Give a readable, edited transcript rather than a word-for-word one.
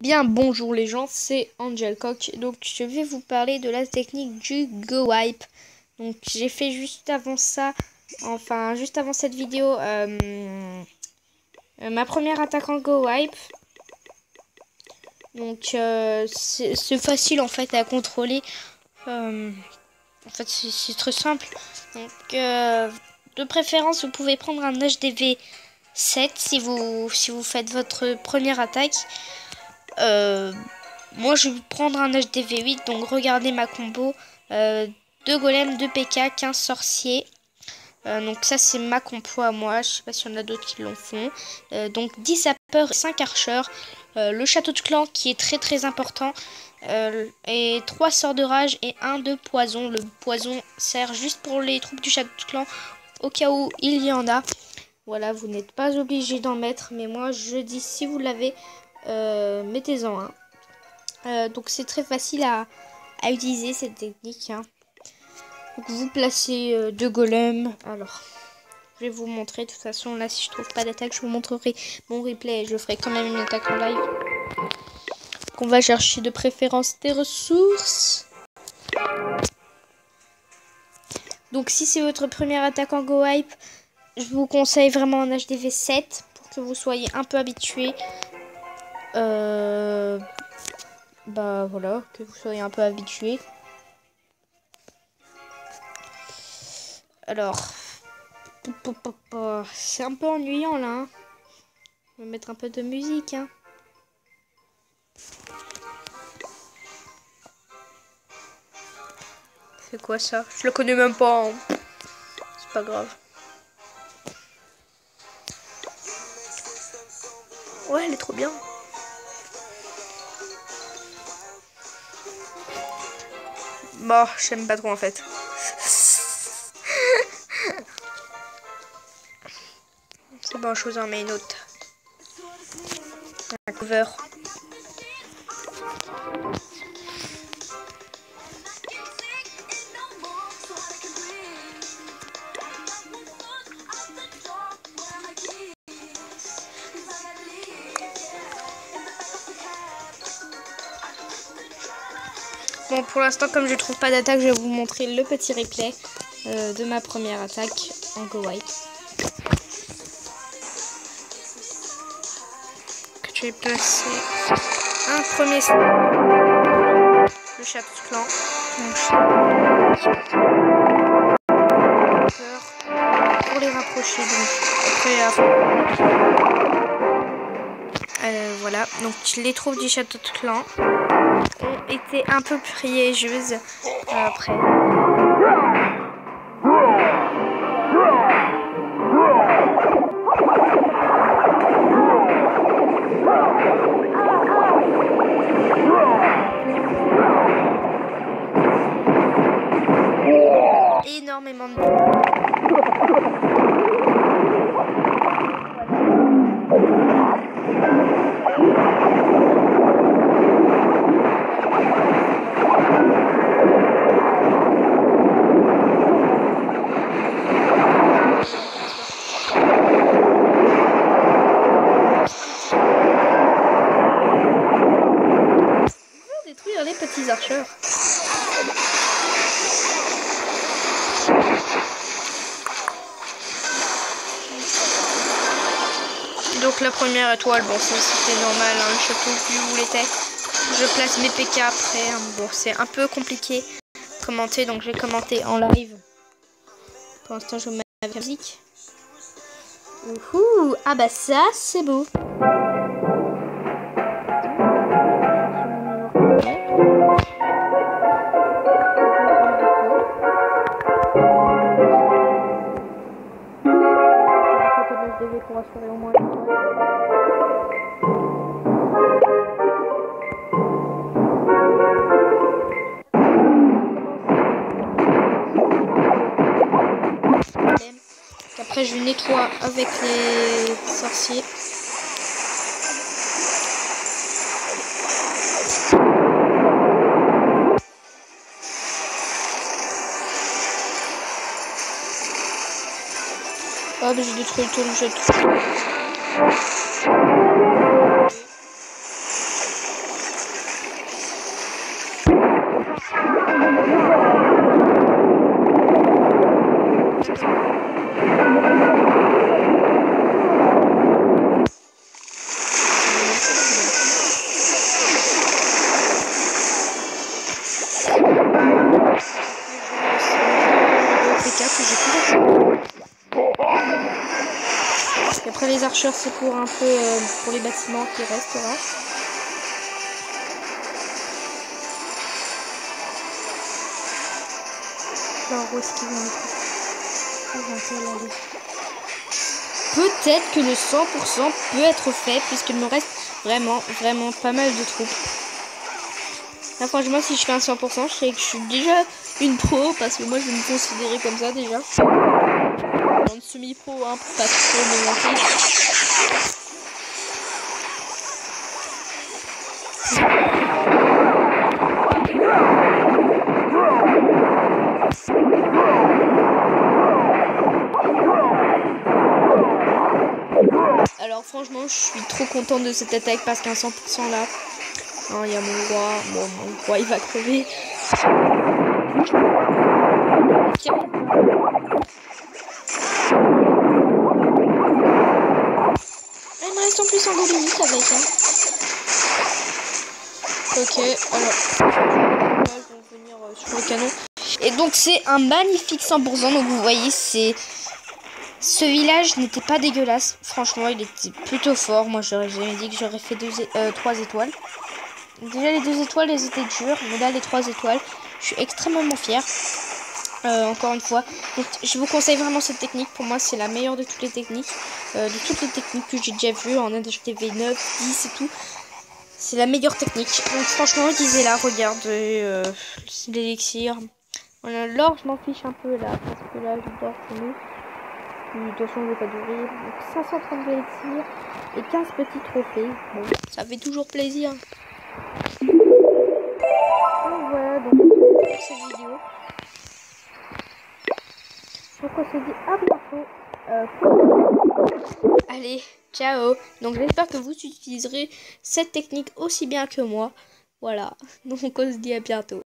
Bien, bonjour les gens, c'est Angel Coq. Donc, je vais vous parler de la technique du Go Wipe. Donc, j'ai fait juste avant ça, juste avant cette vidéo, ma première attaque en Go Wipe. Donc, c'est facile en fait à contrôler. En fait, c'est très simple. Donc, de préférence, vous pouvez prendre un HDV 7 si vous faites votre première attaque. Moi je vais prendre un HDV 8, donc regardez ma combo. 2 golems, 2 PK, 15 sorciers. Donc ça c'est ma compo à moi, je sais pas s'il y en a d'autres qui l'en font. Donc 10 sapeurs et 5 archers. Le château de clan qui est très important. Et 3 sorts de rage et 1 de poison. Le poison sert juste pour les troupes du château de clan au cas où il y en a. Voilà, vous n'êtes pas obligé d'en mettre, mais moi je dis si vous l'avez, mettez-en un. Donc c'est très facile à utiliser cette technique. Donc vous placez 2 golems. Alors, je vais vous montrer. De toute façon, là, si je trouve pas d'attaque, je vous montrerai mon replay. Et je ferai quand même une attaque en live. Donc on va chercher de préférence des ressources. Donc si c'est votre première attaque en Go Wipe, je vous conseille vraiment un HDV 7 pour que vous soyez un peu habitué. Bah voilà, que vous soyez un peu habitué. Alors, c'est un peu ennuyant là. Hein. Je vais mettre un peu de musique. Hein. C'est quoi ça? Je le connais même pas. Hein. C'est pas grave. Ouais, elle est trop bien. Bah, j'aime pas trop en fait. C'est bon, je vous en mets une autre. Un cover. Bon, pour l'instant, comme je trouve pas d'attaque, je vais vous montrer le petit replay de ma première attaque en Go Wipe. Que je vais placer un premier le château de clan. Pour les rapprocher, donc après voilà, donc les troupes du château de clan ont été un peu piégeuses après. Énormément de détruire les petits archers. Donc la première étoile, bon c'était normal, hein, le château vu où il était. Je place mes PK après, hein, bon c'est un peu compliqué commenter, donc je vais commenter en live. Pour l'instant je mets la musique. Ouhou, ah bah ça c'est beau. Pour assurer au moins après je nettoie avec les sorciers. Hop, j'ai détruit tout le jeu. les archers, c'est pour un peu pour les bâtiments qui restent là. Alors, où est-ce qu'ils vont aller? Peut-être que le 100% peut être fait, puisqu'il me reste vraiment pas mal de troupes. Là, franchement, si je fais un 100%, je sais que je suis déjà une pro, parce que moi, je vais me considérer comme ça déjà. En semi-pro, hein, pas trop me mentir. Alors franchement, je suis trop contente de cette attaque parce qu'un 100% là, il y a mon roi. Bon, mon roi il va crever. Il me reste en plus en 2 minutes avec. Hein. Ok, alors là, je vais venir sur le canon. Et donc c'est un magnifique 100%. Donc vous voyez, c'est ce village n'était pas dégueulasse. Franchement, il était plutôt fort. Moi, j'aurais jamais dit que j'aurais fait 3 étoiles. Déjà, les 2 étoiles, elles étaient dures. Mais là, les 3 étoiles, je suis extrêmement fière. Encore une fois. Donc, je vous conseille vraiment cette technique. Pour moi, c'est la meilleure de toutes les techniques. De toutes les techniques que j'ai déjà vues en HTV 9, 10 et tout. C'est la meilleure technique. Donc, franchement, utilisez-la. Regardez l'élixir. Voilà, l'or, je m'en fiche un peu là. Parce que là, je dors pour nous. De toute façon, je vais pas d'ouvrir. Donc 532 élixirs et 15 petits trophées. Bon, ça fait toujours plaisir. Donc voilà, donc pour cette vidéo. Donc on se dit à bientôt. Allez, ciao. Donc j'espère que vous utiliserez cette technique aussi bien que moi. Voilà, donc on se dit à bientôt.